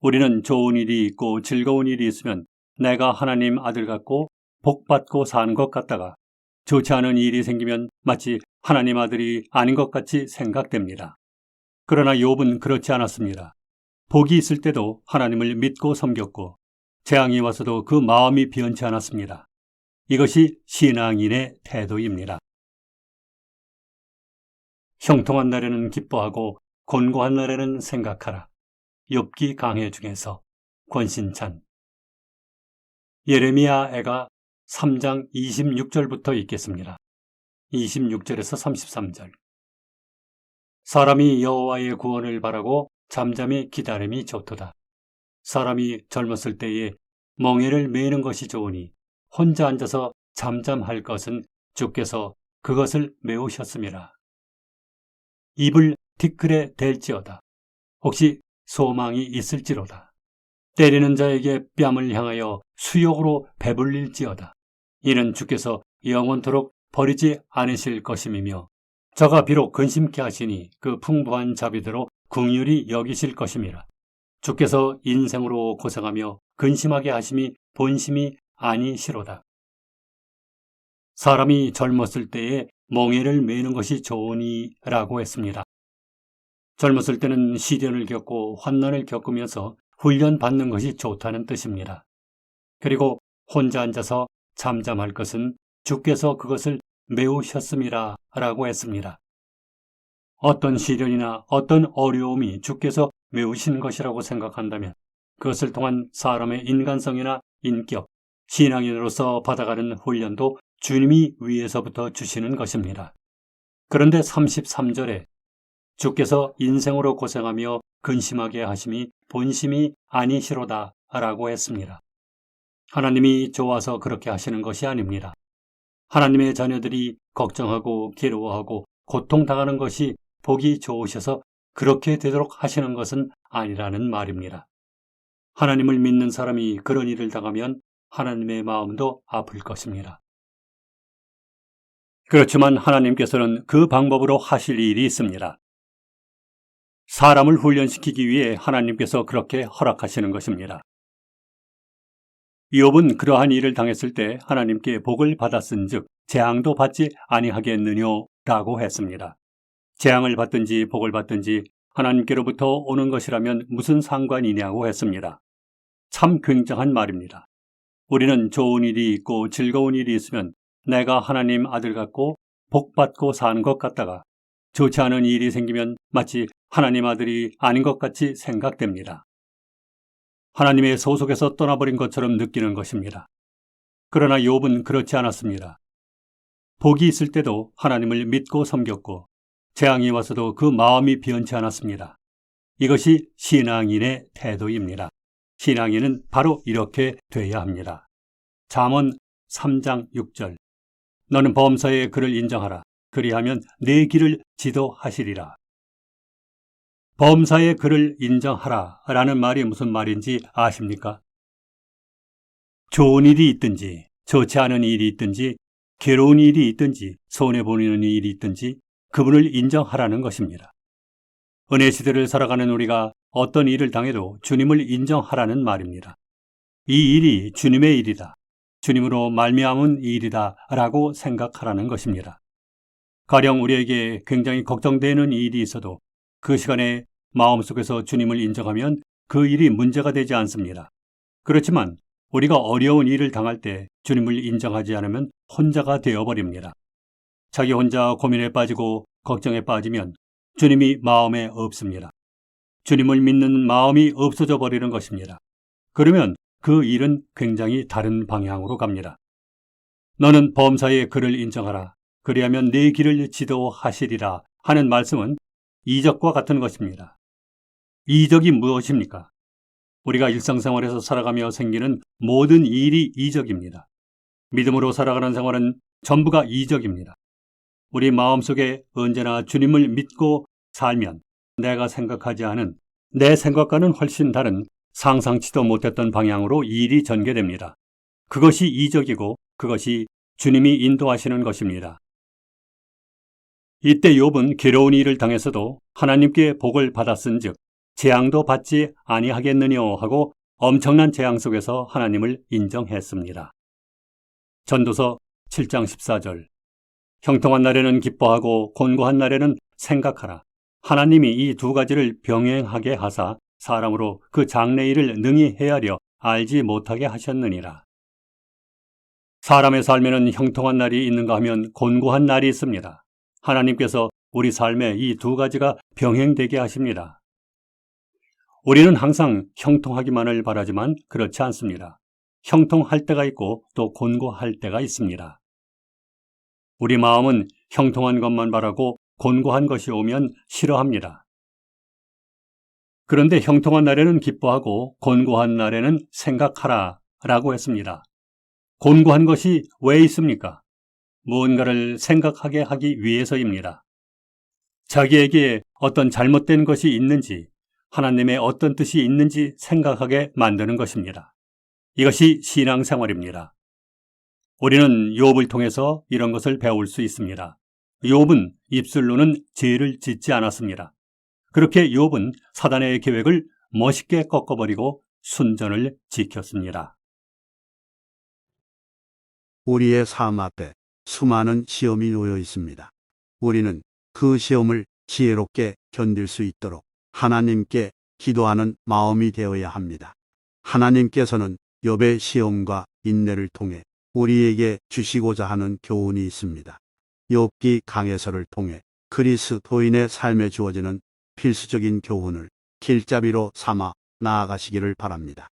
우리는 좋은 일이 있고 즐거운 일이 있으면 내가 하나님 아들 같고 복받고 사는 것 같다가 좋지 않은 일이 생기면 마치 하나님 아들이 아닌 것 같이 생각됩니다. 그러나 욥은 그렇지 않았습니다. 복이 있을 때도 하나님을 믿고 섬겼고 재앙이 와서도 그 마음이 변치 않았습니다. 이것이 신앙인의 태도입니다. 형통한 날에는 기뻐하고 곤고한 날에는 생각하라. 욥기 강해 중에서 권신찬. 예레미야 애가 3장 26절부터 읽겠습니다. 26절에서 33절. 사람이 여호와의 구원을 바라고 잠잠히 기다림이 좋도다. 사람이 젊었을 때에 멍에를 메는 것이 좋으니 혼자 앉아서 잠잠할 것은 주께서 그것을 메우셨음이라. 입을 티끌에 댈지어다. 혹시 소망이 있을지로다. 때리는 자에게 뺨을 향하여 수욕으로 배불릴지어다. 이는 주께서 영원토록 버리지 않으실 것임이며 저가 비록 근심케 하시니 그 풍부한 자비대로 긍휼히 여기실 것임이라. 주께서 인생으로 고생하며 근심하게 하심이 본심이 아니시로다. 사람이 젊었을 때에 멍에를 메는 것이 좋으니 라고 했습니다. 젊었을 때는 시련을 겪고 환난을 겪으면서 훈련받는 것이 좋다는 뜻입니다. 그리고 혼자 앉아서 잠잠할 것은 주께서 그것을 메우셨음이라 라고 했습니다. 어떤 시련이나 어떤 어려움이 주께서 메우신 것이라고 생각한다면 그것을 통한 사람의 인간성이나 인격, 신앙인으로서 받아가는 훈련도 주님이 위에서부터 주시는 것입니다. 그런데 33절에 주께서 인생으로 고생하며 근심하게 하심이 본심이 아니시로다 라고 했습니다. 하나님이 좋아서 그렇게 하시는 것이 아닙니다. 하나님의 자녀들이 걱정하고 괴로워하고 고통당하는 것이 보기 좋으셔서 그렇게 되도록 하시는 것은 아니라는 말입니다. 하나님을 믿는 사람이 그런 일을 당하면 하나님의 마음도 아플 것입니다. 그렇지만 하나님께서는 그 방법으로 하실 일이 있습니다. 사람을 훈련시키기 위해 하나님께서 그렇게 허락하시는 것입니다. 욥은 그러한 일을 당했을 때 하나님께 복을 받았은즉 재앙도 받지 아니하겠느뇨 라고 했습니다. 재앙을 받든지 복을 받든지 하나님께로부터 오는 것이라면 무슨 상관이냐고 했습니다. 참 굉장한 말입니다. 우리는 좋은 일이 있고 즐거운 일이 있으면 내가 하나님 아들 같고 복받고 사는 것 같다가 좋지 않은 일이 생기면 마치 하나님 아들이 아닌 것 같이 생각됩니다. 하나님의 소속에서 떠나버린 것처럼 느끼는 것입니다. 그러나 욥은 그렇지 않았습니다. 복이 있을 때도 하나님을 믿고 섬겼고 재앙이 와서도 그 마음이 변치 않았습니다. 이것이 신앙인의 태도입니다. 신앙인은 바로 이렇게 돼야 합니다. 잠언 3장 6절. 너는 범사의 그를 인정하라. 그리하면 내 길을 지도하시리라. 범사의 그를 인정하라 라는 말이 무슨 말인지 아십니까? 좋은 일이 있든지 좋지 않은 일이 있든지 괴로운 일이 있든지 손해보는 일이 있든지 그분을 인정하라는 것입니다. 은혜 시대를 살아가는 우리가 어떤 일을 당해도 주님을 인정하라는 말입니다. 이 일이 주님의 일이다. 주님으로 말미암은 일이다 라고 생각하라는 것입니다. 가령 우리에게 굉장히 걱정되는 일이 있어도 그 시간에 마음속에서 주님을 인정하면 그 일이 문제가 되지 않습니다. 그렇지만 우리가 어려운 일을 당할 때 주님을 인정하지 않으면 혼자가 되어버립니다. 자기 혼자 고민에 빠지고 걱정에 빠지면 주님이 마음에 없습니다. 주님을 믿는 마음이 없어져 버리는 것입니다. 그러면 그 일은 굉장히 다른 방향으로 갑니다. 너는 범사의 그를 인정하라. 그리하면 네 길을 지도하시리라 하는 말씀은 이적과 같은 것입니다. 이적이 무엇입니까? 우리가 일상생활에서 살아가며 생기는 모든 일이 이적입니다. 믿음으로 살아가는 생활은 전부가 이적입니다. 우리 마음속에 언제나 주님을 믿고 살면 내가 생각하지 않은 내 생각과는 훨씬 다른 상상치도 못했던 방향으로 일이 전개됩니다. 그것이 이적이고 그것이 주님이 인도하시는 것입니다. 이때 욥은 괴로운 일을 당해서도 하나님께 복을 받았은즉 재앙도 받지 아니하겠느뇨 하고 엄청난 재앙 속에서 하나님을 인정했습니다. 전도서 7장 14절. 형통한 날에는 기뻐하고 곤고한 날에는 생각하라. 하나님이 이 두 가지를 병행하게 하사 사람으로 그 장래일을 능히 헤아려 알지 못하게 하셨느니라. 사람의 삶에는 형통한 날이 있는가 하면 곤고한 날이 있습니다. 하나님께서 우리 삶에 이 두 가지가 병행되게 하십니다. 우리는 항상 형통하기만을 바라지만 그렇지 않습니다. 형통할 때가 있고 또 곤고할 때가 있습니다. 우리 마음은 형통한 것만 바라고 곤고한 것이 오면 싫어합니다. 그런데 형통한 날에는 기뻐하고 곤고한 날에는 생각하라 라고 했습니다. 곤고한 것이 왜 있습니까? 무언가를 생각하게 하기 위해서입니다. 자기에게 어떤 잘못된 것이 있는지, 하나님의 어떤 뜻이 있는지 생각하게 만드는 것입니다. 이것이 신앙생활입니다. 우리는 욥을 통해서 이런 것을 배울 수 있습니다. 욥은 입술로는 죄를 짓지 않았습니다. 그렇게 욥은 사단의 계획을 멋있게 꺾어버리고 순전을 지켰습니다. 우리의 삶 앞에 수많은 시험이 놓여 있습니다. 우리는 그 시험을 지혜롭게 견딜 수 있도록 하나님께 기도하는 마음이 되어야 합니다. 하나님께서는 욥의 시험과 인내를 통해 우리에게 주시고자 하는 교훈이 있습니다. 욥기 강해서를 통해 그리스도인의 삶에 주어지는 필수적인 교훈을 길잡이로 삼아 나아가시기를 바랍니다.